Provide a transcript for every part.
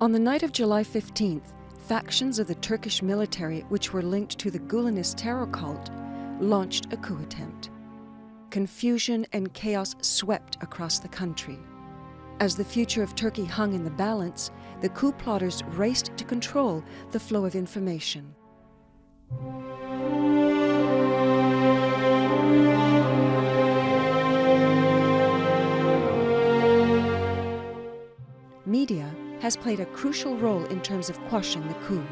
On the night of July 15th, factions of the Turkish military, which were linked to the Gulenist terror cult, launched a coup attempt. Confusion and chaos swept across the country. As the future of Turkey hung in the balance, the coup plotters raced to control the flow of information. Media has played a crucial role in terms of quashing the coup.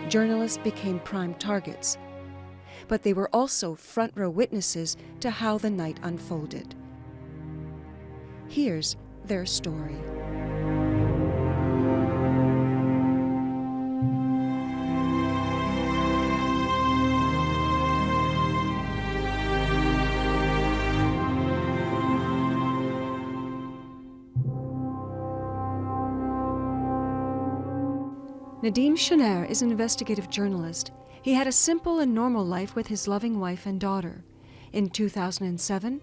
Journalists became prime targets, but they were also front-row witnesses to how the night unfolded. Here's their story. Nadim Şener is an investigative journalist. He had a simple and normal life with his loving wife and daughter. In 2007,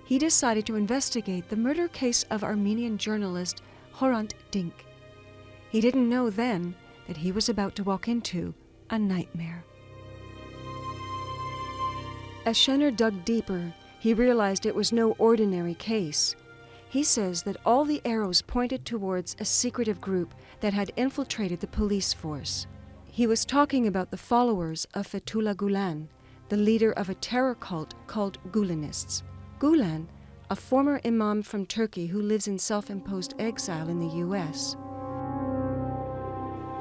he decided to investigate the murder case of Armenian journalist Hrant Dink. He didn't know then that he was about to walk into a nightmare. As Şener dug deeper, he realized it was no ordinary case. He says that all the arrows pointed towards a secretive group that had infiltrated the police force. He was talking about the followers of Fethullah Gulen, the leader of a terror cult called Gulenists. Gulen, a former imam from Turkey who lives in self-imposed exile in the US.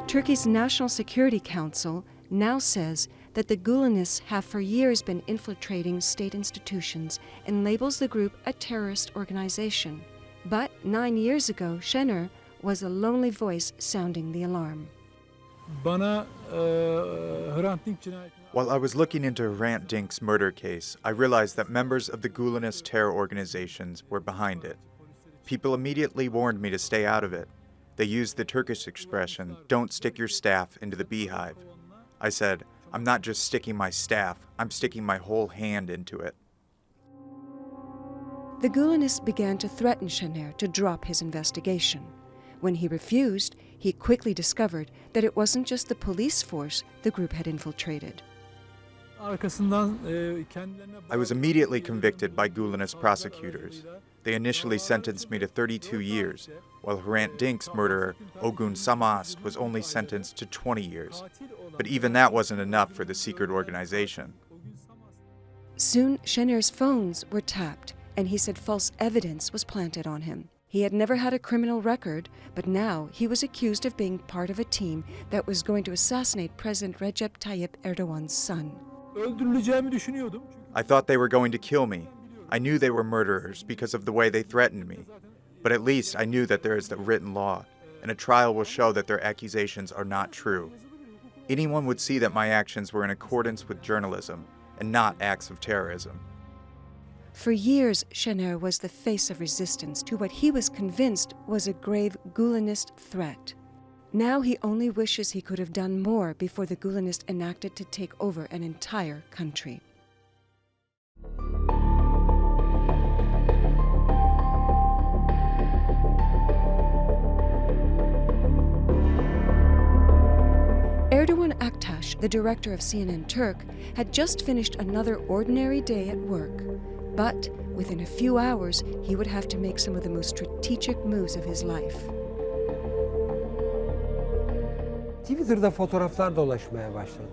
Turkey's National Security Council now says that the Gulenists have for years been infiltrating state institutions and labels the group a terrorist organization. But 9 years ago, Şener was a lonely voice sounding the alarm. While I was looking into Hrant Dink's murder case, I realized that members of the Gulenist terror organizations were behind it. People immediately warned me to stay out of it. They used the Turkish expression, "Don't stick your staff into the beehive." I said, "I'm not just sticking my staff, I'm sticking my whole hand into it." The Gulenists began to threaten Şener to drop his investigation. When he refused, he quickly discovered that it wasn't just the police force the group had infiltrated. I was immediately convicted by Gulenist prosecutors. They initially sentenced me to 32 years, while Hrant Dink's murderer, Ogun Samast, was only sentenced to 20 years. But even that wasn't enough for the secret organization. Soon, Şener's phones were tapped, and he said false evidence was planted on him. He had never had a criminal record, but now he was accused of being part of a team that was going to assassinate President Recep Tayyip Erdogan's son. I thought they were going to kill me. I knew they were murderers because of the way they threatened me. But at least I knew that there is the written law, and a trial will show that their accusations are not true. Anyone would see that my actions were in accordance with journalism and not acts of terrorism. For years, Şener was the face of resistance to what he was convinced was a grave Gulenist threat. Now he only wishes he could have done more before the Gulenists enacted to take over an entire country. Erdoğan Aktaş, the director of CNN Turk, had just finished another ordinary day at work. But within a few hours, he would have to make some of the most strategic moves of his life. Twitter'da fotoğraflar dolaşmaya başladı.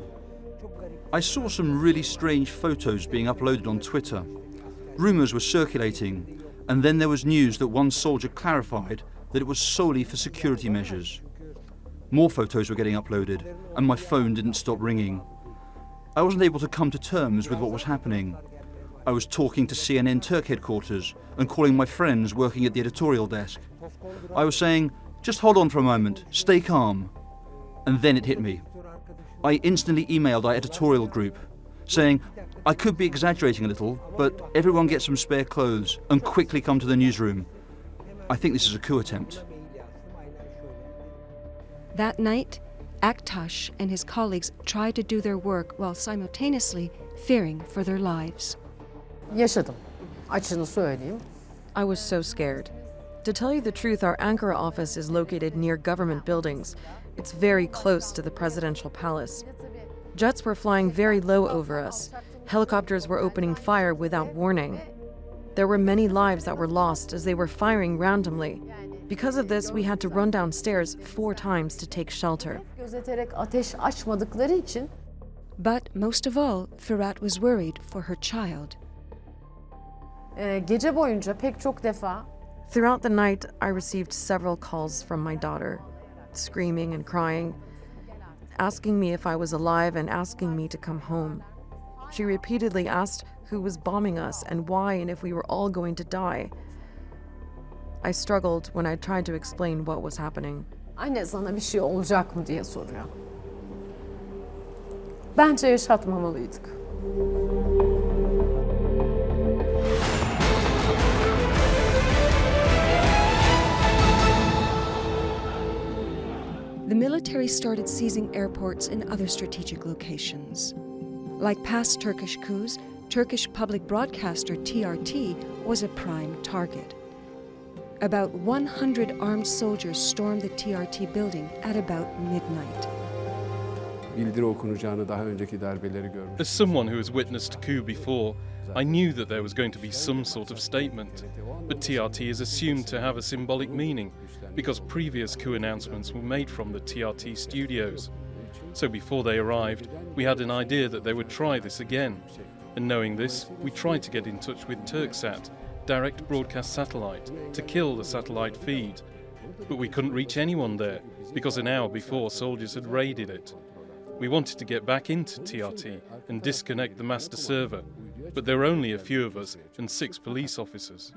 I saw some really strange photos being uploaded on Twitter. Rumors were circulating, and then there was news that one soldier clarified that it was solely for security measures. More photos were getting uploaded, and my phone didn't stop ringing. I wasn't able to come to terms with what was happening. I was talking to CNN Turk headquarters and calling my friends working at the editorial desk. I was saying, just hold on for a moment, stay calm. And then it hit me. I instantly emailed our editorial group, saying, I could be exaggerating a little, but everyone get some spare clothes and quickly come to the newsroom. I think this is a coup attempt. That night, Aktaş and his colleagues tried to do their work while simultaneously fearing for their lives. Yaşadım. Açığını söyleyeyim. I was so scared. To tell you the truth, our Ankara office is located near government buildings. It's very close to the presidential palace. Jets were flying very low over us. Helicopters were opening fire without warning. There were many lives that were lost as they were firing randomly. Because of this, we had to run downstairs 4 times to take shelter. Gözeterek ateş açmadıkları için But most of all, Firat was worried for her child. gece boyunca pek çok defa Throughout the night, I received several calls from my daughter, screaming and crying, asking me if I was alive and asking me to come home. She repeatedly asked who was bombing us and why and if we were all going to die. I struggled when I tried to explain what was happening. anne sana bir şey olacak mı diye soruyor. Bence yaşatmamalıydık. The military started seizing airports in other strategic locations. Like past Turkish coups, Turkish public broadcaster TRT was a prime target. About 100 armed soldiers stormed the TRT building at about midnight. Bildiri okunacağını daha önceki darbeleri görmüş. As someone who has witnessed a coup before, I knew that there was going to be some sort of statement, but TRT is assumed to have a symbolic meaning because previous coup announcements were made from the TRT studios. So before they arrived, we had an idea that they would try this again. And knowing this, we tried to get in touch with Turksat, direct broadcast satellite, to kill the satellite feed. But we couldn't reach anyone there because an hour before soldiers had raided it. We wanted to get back into TRT and disconnect the master server, but there were only a few of us and 6 police officers.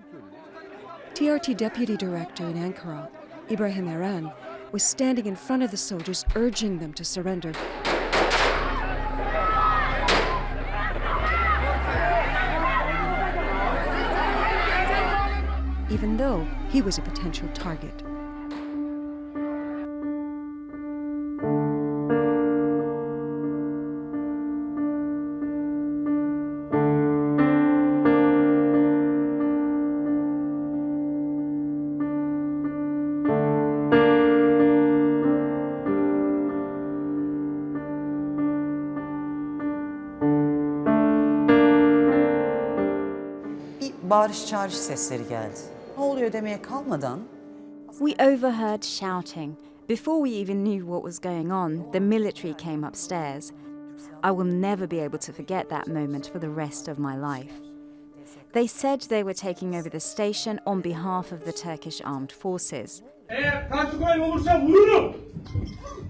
TRT deputy director in Ankara, Ibrahim Eren, was standing in front of the soldiers urging them to surrender. Even though he was a potential target. Bir bağırış çağırış sesleri geldi. Ne oluyor demeye kalmadan We overheard shouting. Before we even knew what was going on, the military came upstairs. I will never be able to forget that moment for the rest of my life. They said they were taking over the station on behalf of the Turkish armed forces. Eğer karşı koyan olursa vururum.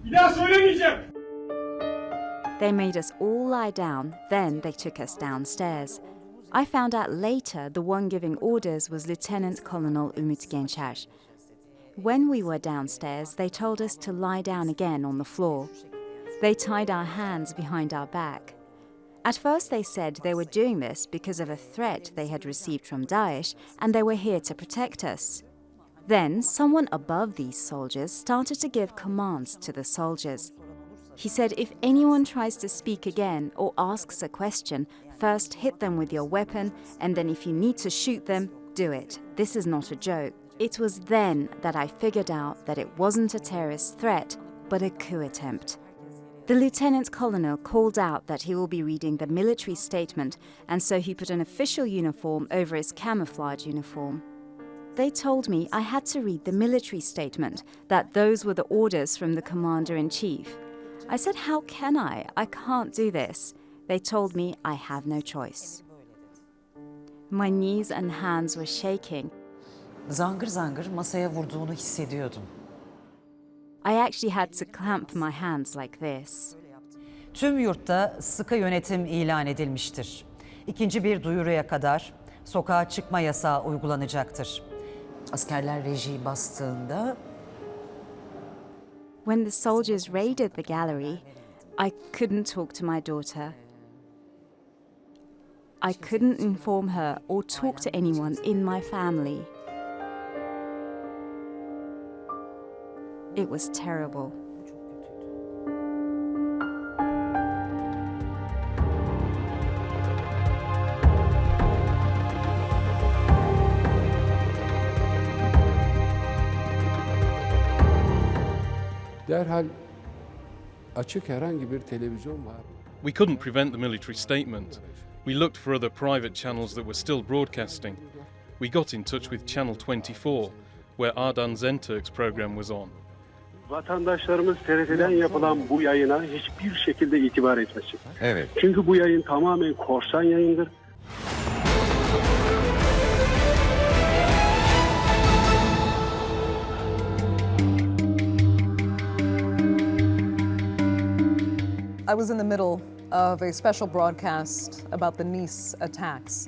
Bir daha söylemeyeceğim. They made us all lie down, then they took us downstairs. I found out later the one giving orders was Lieutenant Colonel Ümit Gençer. When we were downstairs, they told us to lie down again on the floor. They tied our hands behind our back. At first they said they were doing this because of a threat they had received from Daesh and they were here to protect us. Then someone above these soldiers started to give commands to the soldiers. He said if anyone tries to speak again or asks a question, first hit them with your weapon, and then if you need to shoot them, do it. This is not a joke. It was then that I figured out that it wasn't a terrorist threat, but a coup attempt. The lieutenant colonel called out that he will be reading the military statement, and so he put an official uniform over his camouflage uniform. They told me I had to read the military statement, that those were the orders from the commander-in-chief. I said, how can I? I can't do this. They told me I have no choice. My knees and hands were shaking. zangır zangır masaya vurduğunu hissediyordum. I actually had to clamp my hands like this. Tüm yurtta sıkı yönetim ilan edilmiştir. İkinci bir duyuruya kadar sokağa çıkma yasağı uygulanacaktır. Askerler rejiyi bastığında When the soldiers raided the gallery, I couldn't talk to my daughter. I couldn't inform her or talk to anyone in my family. It was terrible. Derhal açık herhangi bir televizyon var. We couldn't prevent the military statement. We looked for other private channels that were still broadcasting. We got in touch with Channel 24, where Ardan Zenturk's program was on. Vatandaşlarımız TRT'den yapılan bu yayına hiçbir şekilde itibar etmesin. Evet. Çünkü bu yayın tamamen korsan yayındır. I was in the middle of a special broadcast about the Nice attacks.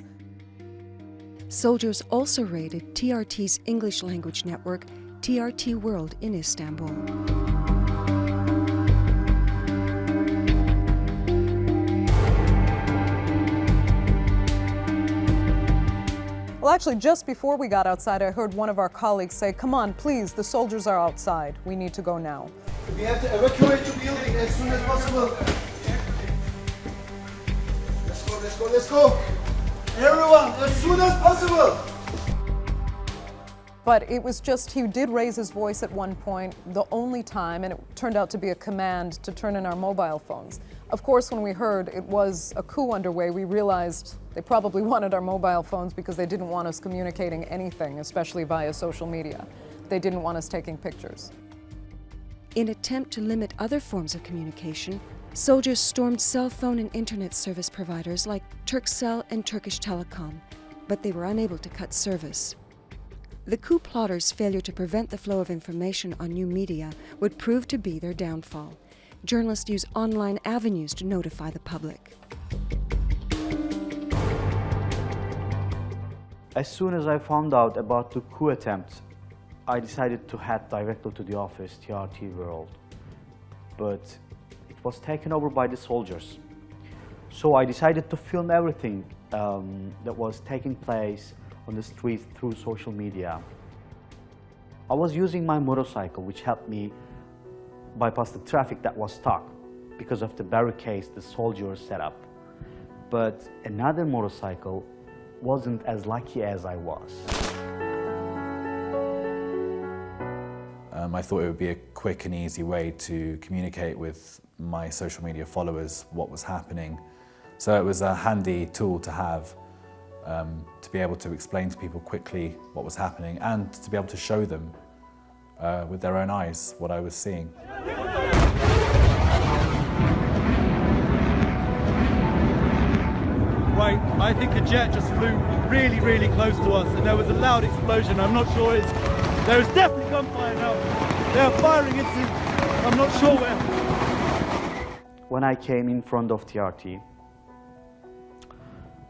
Soldiers also raided TRT's English language network, TRT World, in Istanbul. Well, actually, just before we got outside, I heard one of our colleagues say, "Come on, please, the soldiers are outside. We need to go now." We have to evacuate the building as soon as possible. Let's go, let's go, let's go. Everyone, as soon as possible. But it was just, he did raise his voice at one point, the only time, and it turned out to be a command to turn in our mobile phones. Of course, when we heard it was a coup underway, we realized they probably wanted our mobile phones because they didn't want us communicating anything, especially via social media. They didn't want us taking pictures. In attempt to limit other forms of communication, soldiers stormed cell phone and internet service providers like Turkcell and Turkish Telecom, but they were unable to cut service. The coup plotters' failure to prevent the flow of information on new media would prove to be their downfall. Journalists use online avenues to notify the public. As soon as I found out about the coup attempt, I decided to head directly to the office, TRT World. But it was taken over by the soldiers. So I decided to film everything that was taking place on the streets through social media. I was using my motorcycle, which helped me bypass the traffic that was stuck because of the barricades the soldiers set up. But another motorcycle wasn't as lucky as I was. I thought it would be a quick and easy way to communicate with my social media followers what was happening. So it was a handy tool to have to be able to explain to people quickly what was happening and to be able to show them with their own eyes what I was seeing. Right, I think a jet just flew really, really close to us and there was a loud explosion. I'm not sure there is definitely gunfire now. They are firing into, I'm not sure where. When I came in front of TRT,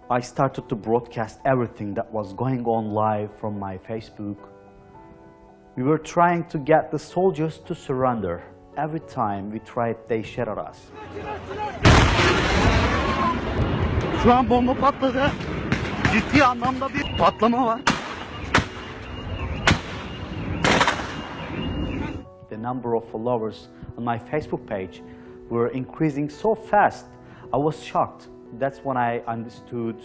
I started to broadcast everything that was going on live from my Facebook. We were trying to get the soldiers to surrender. Every time we tried, they shot at us. Şu an bomba patladı. Ciddi anlamda bir patlama var. The number of followers on my Facebook page were increasing so fast. I was shocked. That's when I understood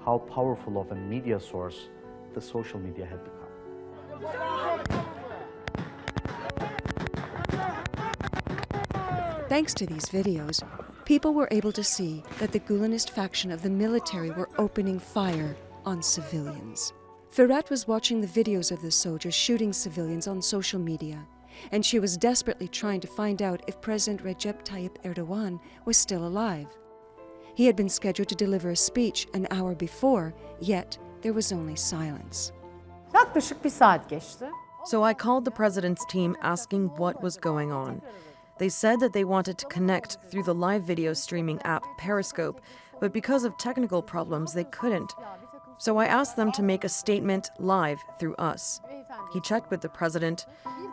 how powerful of a media source the social media had become. Thanks to these videos, people were able to see that the Gulenist faction of the military were opening fire on civilians. Ferhat was watching the videos of the soldiers shooting civilians on social media, and she was desperately trying to find out if President Recep Tayyip Erdogan was still alive. He had been scheduled to deliver a speech an hour before, yet there was only silence. Yaklaşık bir saat geçti. So I called the president's team asking what was going on. They said that they wanted to connect through the live video streaming app Periscope, but because of technical problems, they couldn't. So I asked them to make a statement live through us. He checked with the president.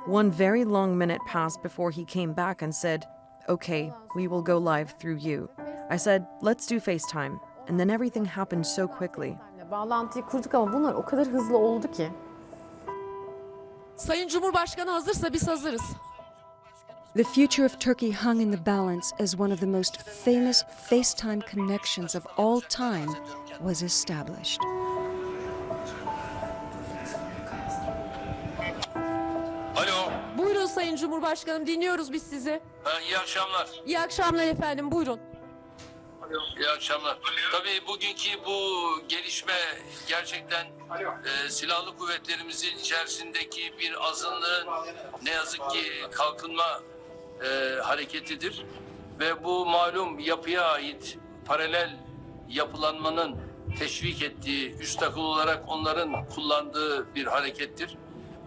One very long minute passed before he came back and said, "Okay, we will go live through you." I said, "Let's do FaceTime." And then everything happened so quickly. Bağlantıyı kurduk ama bunlar o kadar hızlı oldu ki. Sayın Cumhurbaşkanı hazırsa biz hazırız. The future of Turkey hung in the balance as one of the most famous FaceTime connections of all time was established. Buyurun Sayın Cumhurbaşkanım, dinliyoruz biz sizi. İyi akşamlar. İyi akşamlar efendim, buyurun. İyi akşamlar. Tabii bugünkü bu gelişme gerçekten silahlı kuvvetlerimizin içerisindeki bir azınlığın ne yazık ki kalkınma hareketidir. Ve bu malum yapıya ait paralel yapılanmanın teşvik ettiği, üst akıl olarak onların kullandığı bir harekettir.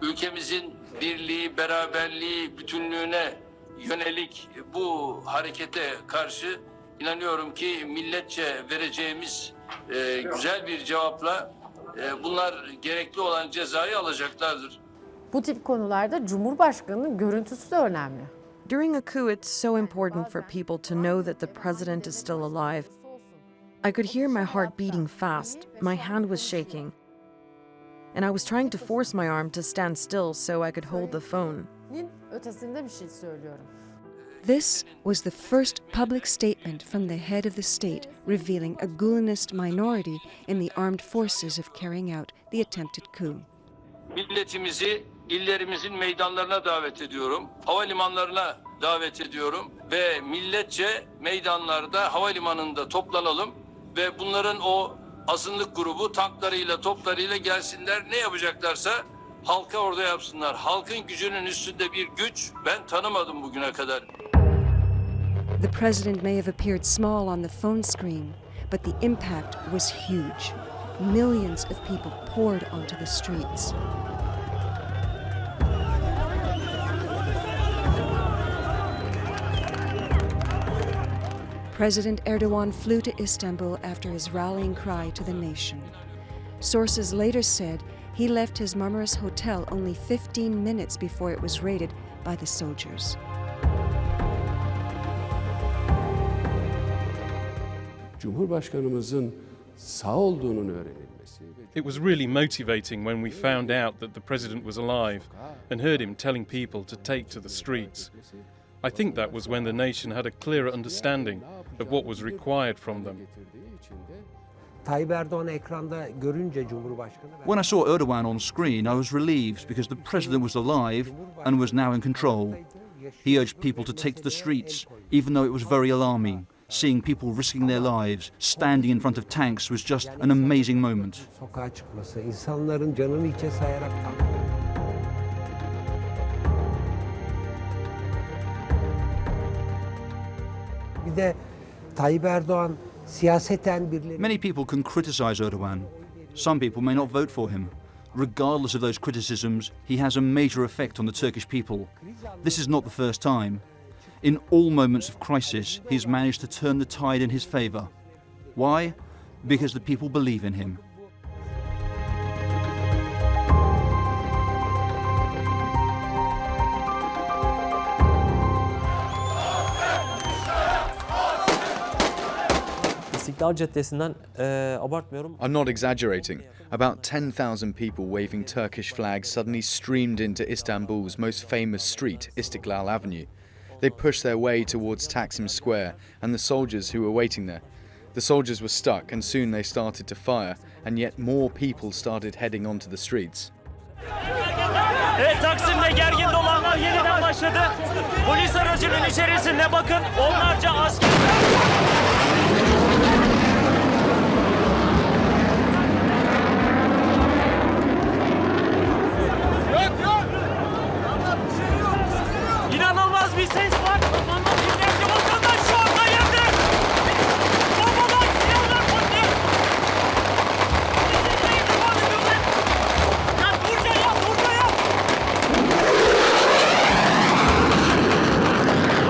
Ülkemizin birliği, beraberliği, bütünlüğüne yönelik bu harekete karşı inanıyorum ki milletçe vereceğimiz güzel bir cevapla bunlar gerekli olan cezayı alacaklardır. Bu tip konularda Cumhurbaşkanı'nın görüntüsü de önemli. During a coup, it's so important for people to know that the president is still alive. I could hear my heart beating fast. My hand was shaking. And I was trying to force my arm to stand still so I could hold the phone. Ötesinde bir şey söylüyorum. This was the first public statement from the head of the state revealing a Gulenist minority in the armed forces of carrying out the attempted coup. Milletimizi illerimizin meydanlarına davet ediyorum. Havalimanlarına davet ediyorum ve milletçe meydanlarda, havalimanında toplanalım ve bunların o azınlık grubu tanklarıyla, toplarıyla gelsinler. Ne yapacaklarsa halka orada yapsınlar. Halkın gücünün üstünde bir güç ben tanımadım bugüne kadar. The president may have appeared small on the phone screen, but the impact was huge. Millions of people poured onto the streets. President Erdogan flew to Istanbul after his rallying cry to the nation. Sources later said he left his Marmaris hotel only 15 minutes before it was raided by the soldiers. Cumhurbaşkanımızın sağ olduğunun öğrenilmesi. It was really motivating when we found out that the president was alive and heard him telling people to take to the streets. I think that was when the nation had a clearer understanding of what was required from them. Tayyip Erdoğan'ı ekranda görünce Cumhurbaşkanı... When I saw Erdogan on screen, I was relieved because the president was alive and was now in control. He urged people to take to the streets, even though it was very alarming. Seeing people risking their lives, standing in front of tanks was just an amazing moment. Sokağa çıkması, insanların canını içe sayarak... Bir de Tayyip Erdoğan siyaseten birileri... Many people can criticize Erdogan. Some people may not vote for him. Regardless of those criticisms, he has a major effect on the Turkish people. This is not the first time. In all moments of crisis, he's managed to turn the tide in his favor. Why? Because the people believe in him. İstiklal Caddesi'nden abartmıyorum. I'm not exaggerating. About 10,000 people waving Turkish flags suddenly streamed into Istanbul's most famous street, Istiklal Avenue. They pushed their way towards Taksim Square and the soldiers who were waiting there. The soldiers were stuck and soon they started to fire, and yet more people started heading onto the streets. Evet, Taksim'de gergin dolanlar yeniden başladı. Polis aracının içerisinde bakın onlarca asker... İnanılmaz bir ses var. Kafamda binlerce vatandaş şu anda yerde. Bombalar, silahlar patladı. Bizimleyin devam ediyorlar. Yat Burca, yat Burca, yat.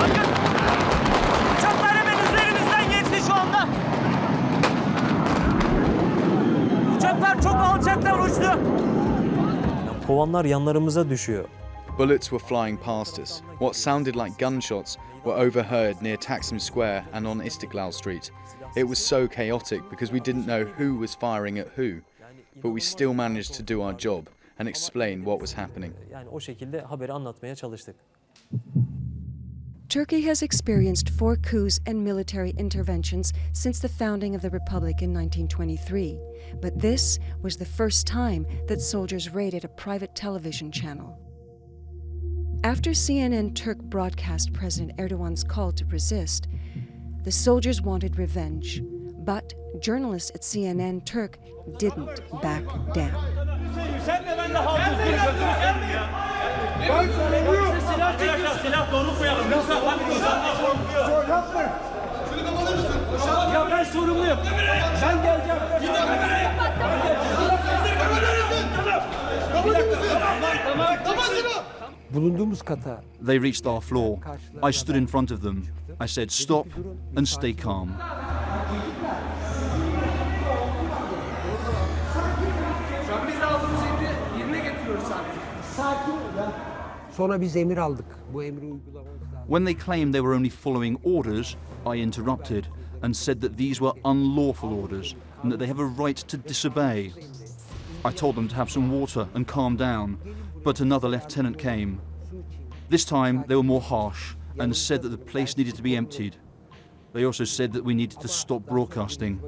Bakın. Uçaklar hemen üzerimizden geçti şu anda. Uçaklar çok alçaktan uçtu. Kovanlar yanlarımıza düşüyor. Bullets were flying past us. What sounded like gunshots were overheard near Taksim Square and on Istiklal Street. It was so chaotic because we didn't know who was firing at who, but we still managed to do our job and explain what was happening. Yani o şekilde haberi anlatmaya çalıştık. Turkey has experienced 4 coups and military interventions since the founding of the republic in 1923, but this was the first time that soldiers raided a private television channel. After CNN Turk broadcast President Erdogan's call to resist, the soldiers wanted revenge, but journalists at CNN Turk didn't back down. Ya ben sorumluyum. Ben geleceğim. Bulunduğumuz kata They reached our floor. I stood in front of them. I said, "Stop and stay calm." sonra biz emir aldık. Bu emri uygulamamız lazım. When they claimed they were only following orders, I interrupted and said that these were unlawful orders and that they have a right to disobey. I told them to have some water and calm down, but another lieutenant came. This time they were more harsh and said that the place needed to be emptied. They also said that we needed to stop broadcasting.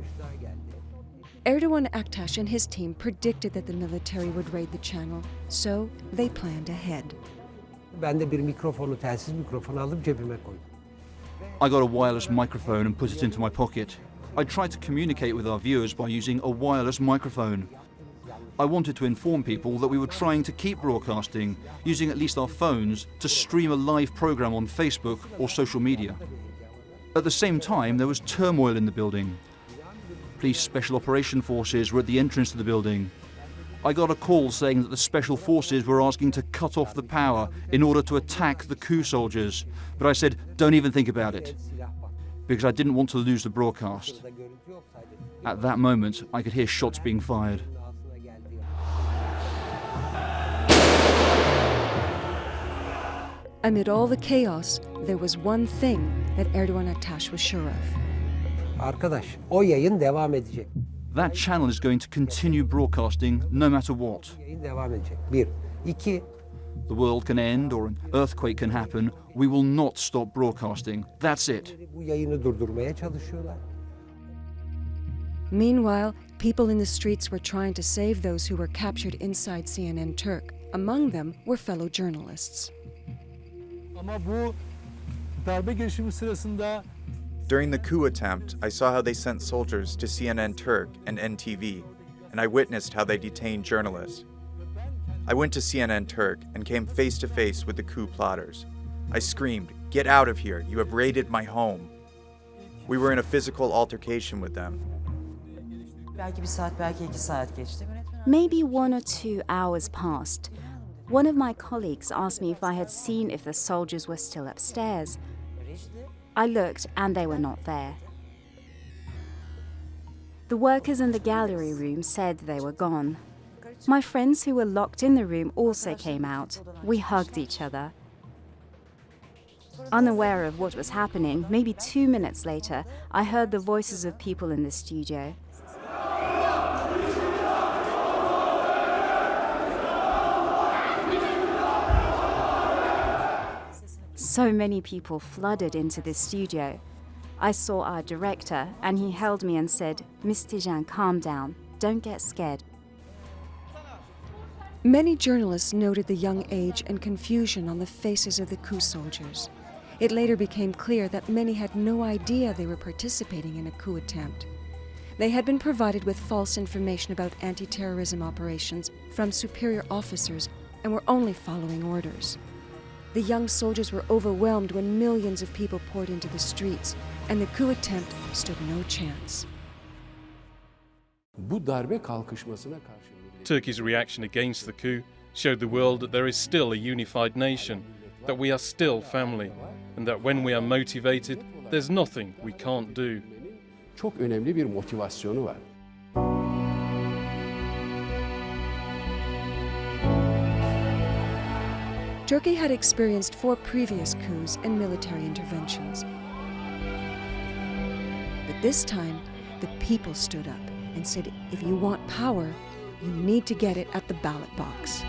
Erdogan Aktaş and his team predicted that the military would raid the channel, so they planned ahead. Ben de bir mikrofonu, telsiz mikrofonu alıp cebime koydum. I got a wireless microphone and put it into my pocket. I tried to communicate with our viewers by using a wireless microphone. I wanted to inform people that we were trying to keep broadcasting, using at least our phones to stream a live program on Facebook or social media. At the same time, there was turmoil in the building. Police Special Operation Forces were at the entrance to the building. I got a call saying that the Special Forces were asking to cut off the power in order to attack the coup soldiers, but I said, don't even think about it, because I didn't want to lose the broadcast. At that moment, I could hear shots being fired. Amid all the chaos, there was one thing that Erdogan Aktaş was sure of. Arkadaş, o yayın devam edecek. That channel is going to continue broadcasting no matter what. Yayın devam edecek. Bir. İki. The world can end or an earthquake can happen. We will not stop broadcasting. That's it. Bu yayını durdurmaya çalışıyorlar. Meanwhile, people in the streets were trying to save those who were captured inside CNN Turk. Among them were fellow journalists. Ama bu darbe girişimi sırasında During the coup attempt, I saw how they sent soldiers to CNN Turk and NTV, and I witnessed how they detained journalists. I went to CNN Turk and came face to face with the coup plotters. I screamed, "Get out of here, you have raided my home." We were in a physical altercation with them. Belki bir saat, belki 2 saat geçti. Maybe 1 or 2 hours passed. One of my colleagues asked me if I had seen if the soldiers were still upstairs. I looked and they were not there. The workers in the gallery room said they were gone. My friends who were locked in the room also came out. We hugged each other. Unaware of what was happening, maybe 2 minutes later, I heard the voices of people in the studio. So many people flooded into the studio. I saw our director and he held me and said, "Miss Tijan, calm down. Don't get scared." Many journalists noted the young age and confusion on the faces of the coup soldiers. It later became clear that many had no idea they were participating in a coup attempt. They had been provided with false information about anti-terrorism operations from superior officers and were only following orders. The young soldiers were overwhelmed when millions of people poured into the streets, and the coup attempt stood no chance. Bu darbe kalkışmasına karşı Turkey's reaction against the coup showed the world that there is still a unified nation, that we are still family, and that when we are motivated, there's nothing we can't do. çok önemli bir motivasyonu var. Turkey had experienced 4 previous coups and military interventions. But this time, the people stood up and said, if you want power, you need to get it at the ballot box.